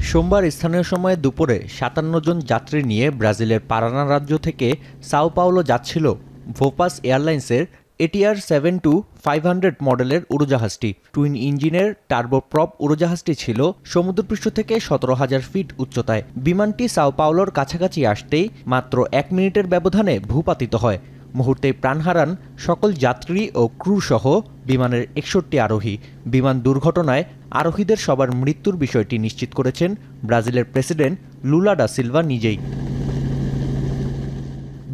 সোমবার স্থানীয় সময়ে দুপুরে ৫৭ জন যাত্রী নিয়ে ব্রাজিলের পারানা রাজ্য থেকে সাও পাওলো যাচ্ছিল ভোপাস এয়ারলাইন্সের এটিআর 72-500 মডেলের উড়োজাহাজটি। টুইন ইঞ্জিনের টার্বোপ্রপ উড়োজাহাজটি ছিল সমুদ্রপৃষ্ঠ থেকে ১৭,০০০ ফিট উচ্চতায়। বিমানটি সাও পাওলোর কাছাকাছি আসতেই মাত্র ১ মিনিটের ব্যবধানে ভূপাতিত হয়। মুহূর্তেই প্রাণ হারান সকল যাত্রী ও ক্রু সহ বিমানের ৬১ আরোহী। বিমান দুর্ঘটনায় আরোহীদের সবার মৃত্যুর বিষয়টি নিশ্চিত করেছেন ব্রাজিলের প্রেসিডেন্ট লুলা ডা সিলভা নিজেই।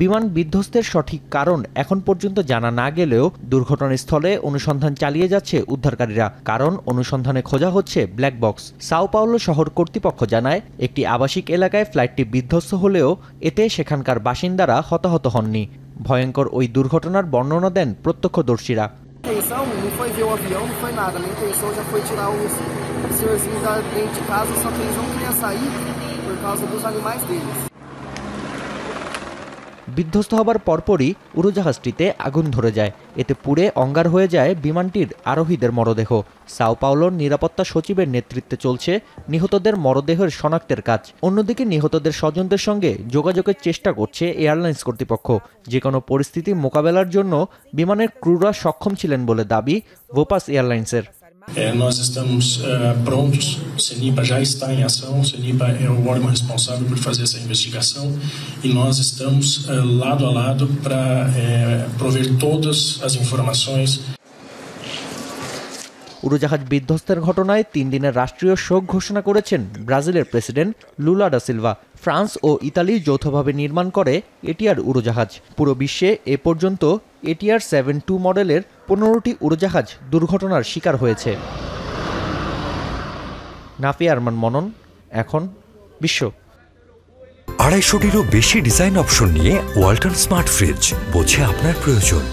বিমান বিধ্বস্তের সঠিক কারণ এখন পর্যন্ত জানা না গেলেও দুর্ঘটনাস্থলে অনুসন্ধান চালিয়ে যাচ্ছে উদ্ধারকারীরা। কারণ অনুসন্ধানে খোঁজা হচ্ছে ব্ল্যাক বক্স। সাও পাওলো শহর কর্তৃপক্ষ জানায়, একটি আবাসিক এলাকায় ফ্লাইটটি বিধ্বস্ত হলেও এতে সেখানকার বাসিন্দারা হতাহত হননি। ভয়ঙ্কর ওই দুর্ঘটনার বর্ণনা দেন প্রত্যক্ষদর্শীরা। বিধ্বস্ত হবার পরপরই উড়োজাহাজটিতে আগুন ধরে যায়। এতে পুড়ে অঙ্গার হয়ে যায় বিমানটির আরোহীদের মরদেহ। সাও পাওলোর নিরাপত্তা সচিবের নেতৃত্বে চলছে নিহতদের মরদেহের শনাক্তের কাজ। অন্যদিকে নিহতদের স্বজনদের সঙ্গে যোগাযোগের চেষ্টা করছে এয়ারলাইন্স কর্তৃপক্ষ। যে কোনো পরিস্থিতি মোকাবেলার জন্য বিমানের ক্রুরা সক্ষম ছিলেন বলে দাবি ভোপাস এয়ারলাইন্সের। Nós estamos prontos, o CENIPA já está em ação, o CENIPA é o órgão responsável por fazer essa investigação e nós estamos lado a lado para prover todas as informações. উড়োজাহাজ বিধ্বস্তের ঘটনায় ৩ দিনের রাষ্ট্রীয় শোক ঘোষণা করেছেন ব্রাজিলের প্রেসিডেন্ট লুলা ডা Silva. France ও Italy যৌথভাবে নির্মাণ করে এটিআর উড়োজাহাজ। পুরো বিশ্বে এ পর্যন্ত এটিআর 72 মডেলের ১৫টি উড়োজাহাজ দুর্ঘটনার শিকার হয়েছে। নাফিয়া আরমান মনন, এখন বিশ্ব। ২৫০টিরও বেশি ডিজাইন অপশন নিয়ে ওয়ালটন স্মার্ট ফ্রিজ, বোঝে আপনার প্রয়োজন।